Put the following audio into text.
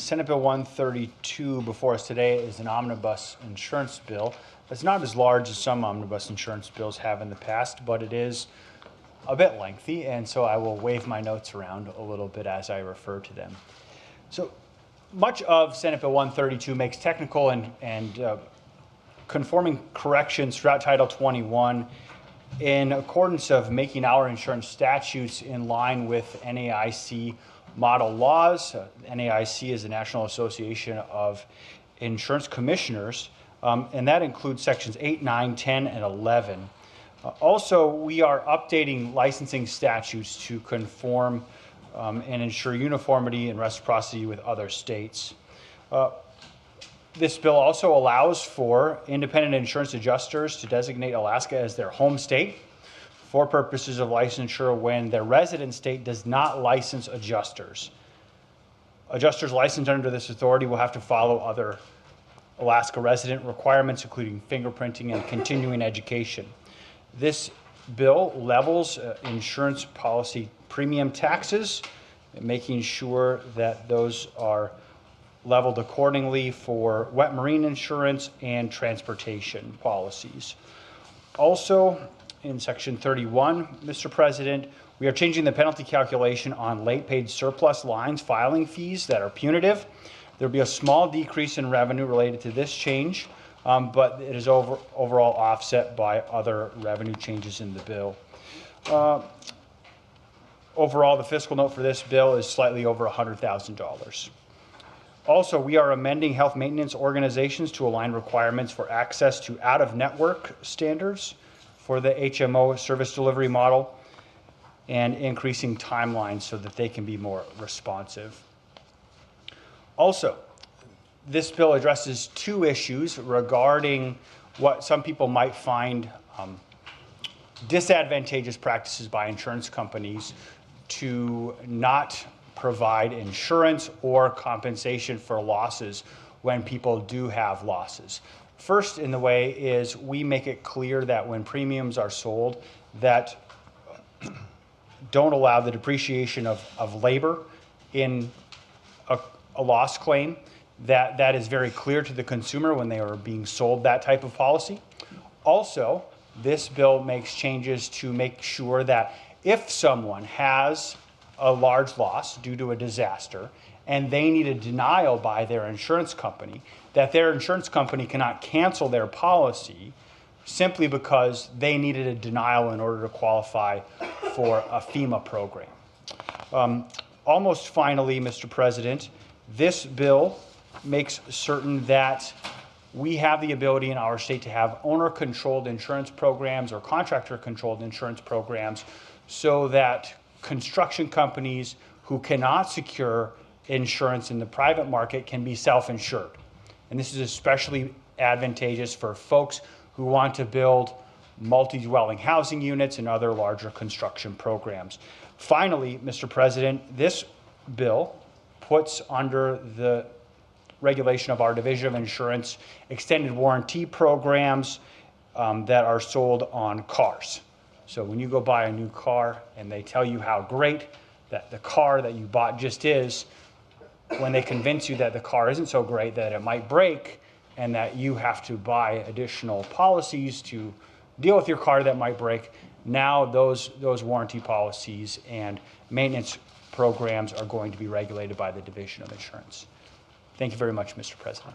Senate Bill 132 before us today is an omnibus insurance bill. It's not as large as some omnibus insurance bills have in the past, but it is a bit lengthy, and so I will wave my notes around a little bit as I refer to them. So much of Senate Bill 132 makes technical and conforming corrections throughout Title 21 in accordance of making our insurance statutes in line with NAIC model laws. NAIC is the National Association of Insurance Commissioners, and that includes sections 8, 9, 10, and 11. Also, we are updating licensing statutes to conform and ensure uniformity and reciprocity with other states. This bill also allows for independent insurance adjusters to designate Alaska as their home state for purposes of licensure when their resident state does not license adjusters. Adjusters licensed under this authority will have to follow other Alaska resident requirements, including fingerprinting and continuing education. This bill levels insurance policy premium taxes, making sure that those are leveled accordingly for wet marine insurance and transportation policies. Also, in Section 31, Mr. President, we are changing the penalty calculation on late paid surplus lines filing fees that are punitive. There will be a small decrease in revenue related to this change, but it is overall offset by other revenue changes in the bill. Overall, the fiscal note for this bill is slightly over $100,000. Also, we are amending health maintenance organizations to align requirements for access to out-of-network standards for the HMO service delivery model and increasing timelines so that they can be more responsive. Also, this bill addresses two issues regarding what some people might find disadvantageous practices by insurance companies to not provide insurance or compensation for losses when people do have losses. First in the way is we make it clear that when premiums are sold that don't allow the depreciation of labor in a loss claim, that is very clear to the consumer when they are being sold that type of policy. Also, this bill makes changes to make sure that if someone has a large loss due to a disaster and they need a denial by their insurance company, that their insurance company cannot cancel their policy simply because they needed a denial in order to qualify for a FEMA program. Almost finally, Mr. President, this bill makes certain that we have the ability in our state to have owner-controlled insurance programs or contractor-controlled insurance programs so that construction companies who cannot secure insurance in the private market can be self-insured. And this is especially advantageous for folks who want to build multi-dwelling housing units and other larger construction programs. Finally, Mr. President, this bill puts under the regulation of our Division of Insurance extended warranty programs that are sold on cars. So when you go buy a new car and they tell you how great that the car that you bought just is, when they convince you that the car isn't so great, that it might break, and that you have to buy additional policies to deal with your car that might break, now those warranty policies and maintenance programs are going to be regulated by the Division of Insurance. Thank you very much, Mr. President.